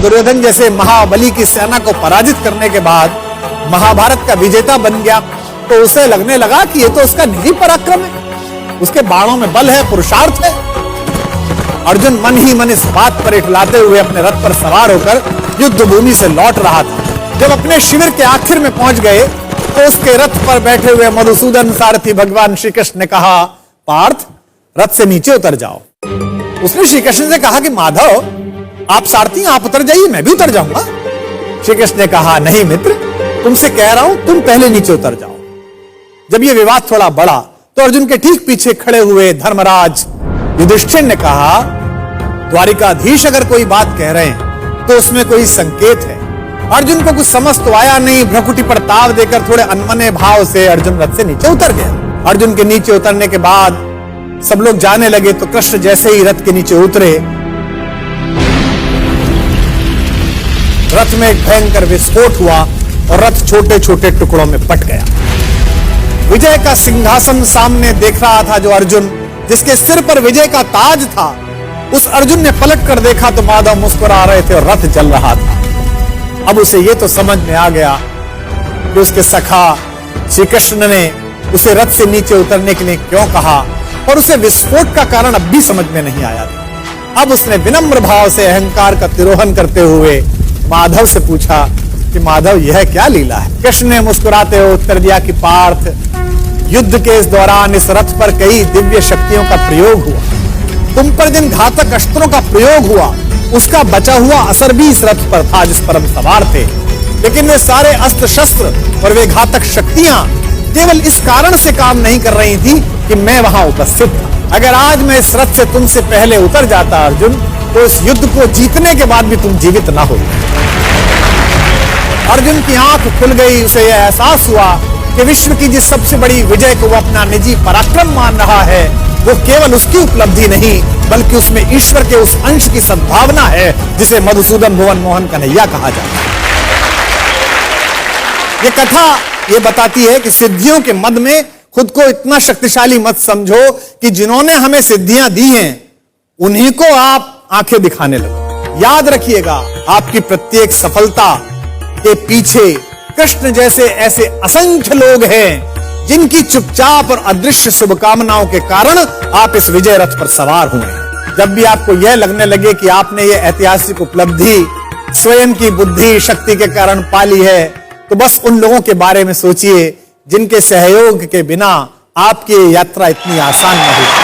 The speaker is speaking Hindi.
दुर्योधन जैसे महाबली की सेना को पराजित करने के बाद महाभारत का विजेता बन गया, तो उसे लगने लगा कि ये तो उसका निजी पराक्रम है, उसके बाणों में बल है, पुरुषार्थ है। अर्जुन मन ही मन इस बात पर इठलाते हुए अपने रथ पर सवार होकर युद्ध भूमि से लौट रहा था। जब अपने शिविर के आखिर में पहुंच गए तो उसके रथ पर बैठे हुए मधुसूदन सारथी भगवान श्री कृष्ण ने कहा, पार्थ, रथ से नीचे उतर जाओ। उसने श्री कृष्ण से कहा कि माधव, आप सारथी, आप उतर जाइए, मैं भी उतर जाऊंगा। श्री कृष्ण ने कहा, नहीं मित्र, तुमसे कह रहा हूं, तुम पहले नीचे उतर जाओ। जब यह विवाद थोड़ा बढ़ा तो अर्जुन के ठीक पीछे खड़े हुए धर्मराज युधिष्ठिर ने कहा, द्वारिकाधीश अगर कोई बात कह रहे हैं तो उसमें कोई संकेत है। अर्जुन को कुछ समझ तो आया नहीं। भ्रुकुटी पर ताव देकर थोड़े अनमने भाव से अर्जुन रथ से नीचे उतर गया। अर्जुन के नीचे उतरने के बाद सब लोग जाने लगे तो कृष्ण जैसे ही रथ के नीचे उतरे, रथ में एक भयंकर विस्फोट हुआ और रथ छोटे छोटे टुकड़ों में पट गया। विजय का सिंहासन सामने देख रहा था जो अर्जुन, जिसके सिर पर विजय का ताज था, उस अर्जुन ने पलट कर देखा तो माधव मुस्कुरा रहे थे और रथ जल रहा था। अब उसे यह तो समझ में आ गया कि उसके सखा श्री कृष्ण ने उसे रथ से नीचे उतरने के लिए क्यों कहा, और उसे विस्फोट का कारण अब भी समझ में नहीं आया था। अब उसने विनम्र भाव से अहंकार का तिरोहन करते हुए माधव से पूछा कि माधव, यह क्या लीला है? कृष्ण ने मुस्कुराते हुए उत्तर दिया कि पार्थ, युद्ध के इस दौरान इस रथ पर कई दिव्य शक्तियों का प्रयोग हुआ। तुम पर जिन घातक अस्त्रों का प्रयोग हुआ उसका बचा हुआ असर भी इस रथ पर था जिस पर हम सवार थे। लेकिन वे सारे अस्त्र शस्त्र और वे घातक शक्तियां केवल इस कारण से काम नहीं कर रही थी कि मैं वहां उपस्थित था। अगर आज मैं इस रथ से तुमसे पहले उतर जाता अर्जुन, तो इस युद्ध को जीतने के बाद भी तुम जीवित ना हो। अर्जुन की आंख खुल गई। उसे यह एहसास हुआ कि विश्व की जिस सबसे बड़ी विजय को वो अपना निजी पराक्रम मान रहा है, वो केवल उसकी उपलब्धि नहीं बल्कि उसमें ईश्वर के उस अंश की सद्भावना है जिसे मधुसूदन भुवन मोहन कन्हैया कहा जाता है। ये कथा ये बताती है कि सिद्धियों के मद में खुद को इतना शक्तिशाली मत समझो कि जिन्होंने हमें सिद्धियां दी हैं उन्हीं को आप आंखें दिखाने लगो। याद रखिएगा, आपकी प्रत्येक सफलता के पीछे कृष्ण जैसे ऐसे असंख्य लोग हैं जिनकी चुपचाप और अदृश्य शुभकामनाओं के कारण आप इस विजय रथ पर सवार हुए हैं। जब भी आपको यह लगने लगे कि आपने यह ऐतिहासिक उपलब्धि स्वयं की बुद्धि शक्ति के कारण पाली है, तो बस उन लोगों के बारे में सोचिए जिनके सहयोग के बिना आपकी यात्रा इतनी आसान न हुई।